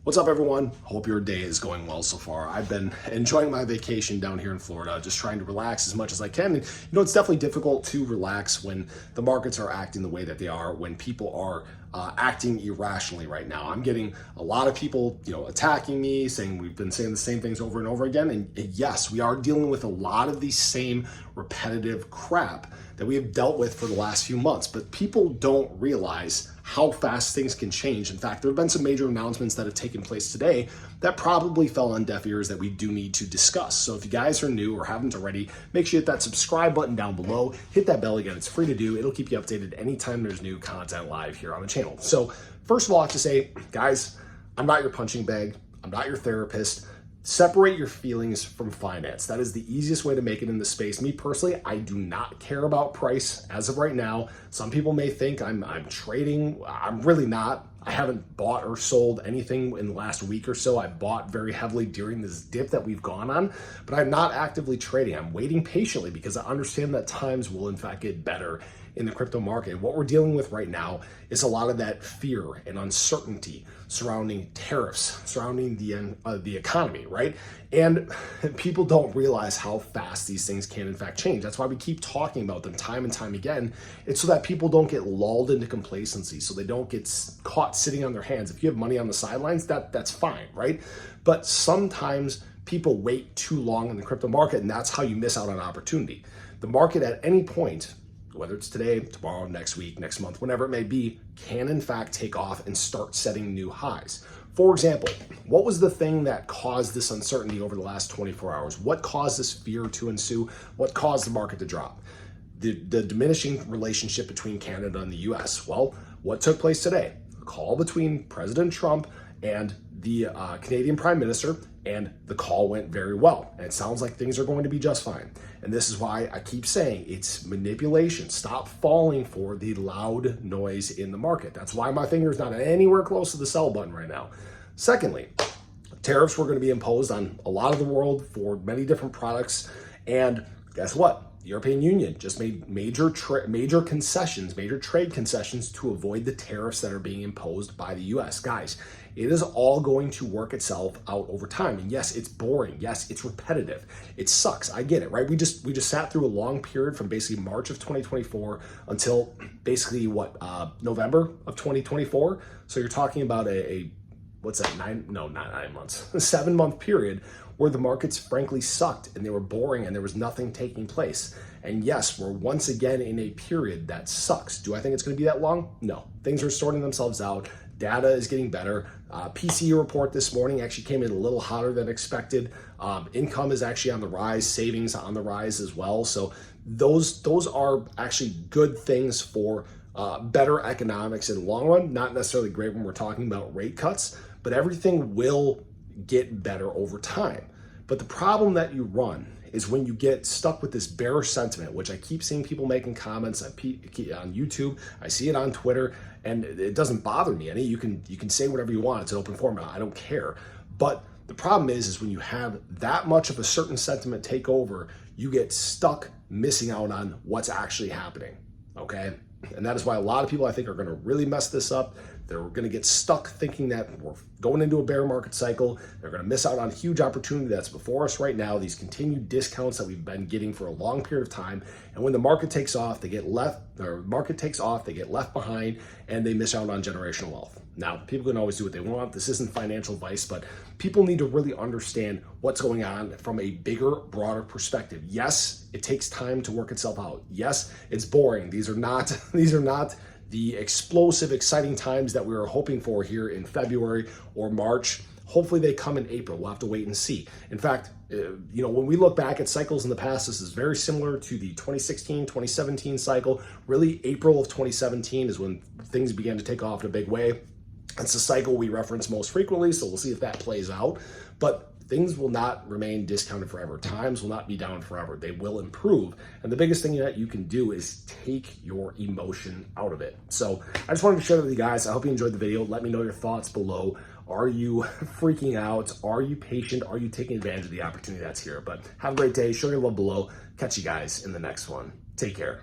What's up, everyone? Hope your day is going well so far. I've been enjoying my vacation down here in Florida, just trying to relax as much as I can. And it's definitely difficult to relax when the markets are acting the way that they are, when people are acting irrationally right now. I'm getting a lot of people, attacking me, saying we've been saying the same things over and over again. And yes, we are dealing with a lot of the same repetitive crap that we have dealt with for the last few months, but people don't realize how fast things can change. In fact, there have been some major announcements that have taken place today that probably fell on deaf ears that we do need to discuss. So if you guys are new or haven't already, make sure you hit that subscribe button down below, hit that bell again, it's free to do. It'll keep you updated anytime there's new content live here on the channel. So first of all, I have to say, guys, I'm not your punching bag. I'm not your therapist. Separate your feelings from finance. That is the easiest way to make it in the space. Me personally, I do not care about price as of right now. Some people may think I'm trading. I'm really not. I haven't bought or sold anything in the last week or so. I bought very heavily during this dip that we've gone on, but I'm not actively trading. I'm waiting patiently because I understand that times will in fact get better in the crypto market. What we're dealing with right now is a lot of that fear and uncertainty surrounding tariffs, surrounding the economy, right? And people don't realize how fast these things can in fact change. That's why we keep talking about them time and time again. It's so that people don't get lulled into complacency, so they don't get caught sitting on their hands. If you have money on the sidelines, that's fine, right? But sometimes people wait too long in the crypto market, and that's how you miss out on opportunity. The market at any point, whether it's today, tomorrow, next week, next month, whenever it may be, can in fact take off and start setting new highs. For example, what was the thing that caused this uncertainty over the last 24 hours? What caused this fear to ensue? What caused the market to drop? The diminishing relationship between Canada and the US. Well, what took place today? A call between President Trump and the Canadian Prime Minister, and the call went very well. And it sounds like things are going to be just fine. And this is why I keep saying it's manipulation. Stop falling for the loud noise in the market. That's why my finger is not anywhere close to the sell button right now. Secondly, tariffs were going to be imposed on a lot of the world for many different products. And guess what? The European Union just made major trade concessions to avoid the tariffs that are being imposed by the US. Guys, it is all going to work itself out over time. And yes, it's boring. Yes, it's repetitive. It sucks. I get it, right? We just sat through a long period from basically March of 2024 until basically November of 2024. So you're talking about what's that? Not 9 months, a 7-month period where the markets frankly sucked and they were boring and there was nothing taking place. And yes, we're once again in a period that sucks. Do I think it's going to be that long? No. Things are sorting themselves out. Data is getting better. PCE report this morning actually came in a little hotter than expected. Income is actually on the rise, savings on the rise as well. So those are actually good things for better economics in the long run. Not necessarily great when we're talking about rate cuts, but everything will get better over time. But the problem that you run is when you get stuck with this bearish sentiment, which I keep seeing people making comments on YouTube, I see it on Twitter, and it doesn't bother me any. You can say whatever you want. It's an open forum. I don't care. But the problem is when you have that much of a certain sentiment take over, you get stuck missing out on what's actually happening, okay? And that is why a lot of people, I think, are going to really mess this up. They're going to get stuck thinking that we're going into a bear market cycle. They're going to miss out on huge opportunity that's before us right now, these continued discounts that we've been getting for a long period of time. And when the market takes off, they get left behind, and they miss out on generational wealth. Now, people can always do what they want. This isn't financial advice, but people need to really understand what's going on from a bigger, broader perspective. Yes, it takes time to work itself out. Yes, it's boring. These are not the explosive, exciting times that we were hoping for here in February or March. Hopefully they come in April. We'll have to wait and see. In fact, when we look back at cycles in the past, this is very similar to the 2016, 2017 cycle. Really, April of 2017 is when things began to take off in a big way. It's the cycle we reference most frequently, so we'll see if that plays out. But things will not remain discounted forever. Times will not be down forever. They will improve. And the biggest thing that you can do is take your emotion out of it. So I just wanted to share that with you guys. I hope you enjoyed the video. Let me know your thoughts below. Are you freaking out? Are you patient? Are you taking advantage of the opportunity that's here? But have a great day. Show your love below. Catch you guys in the next one. Take care.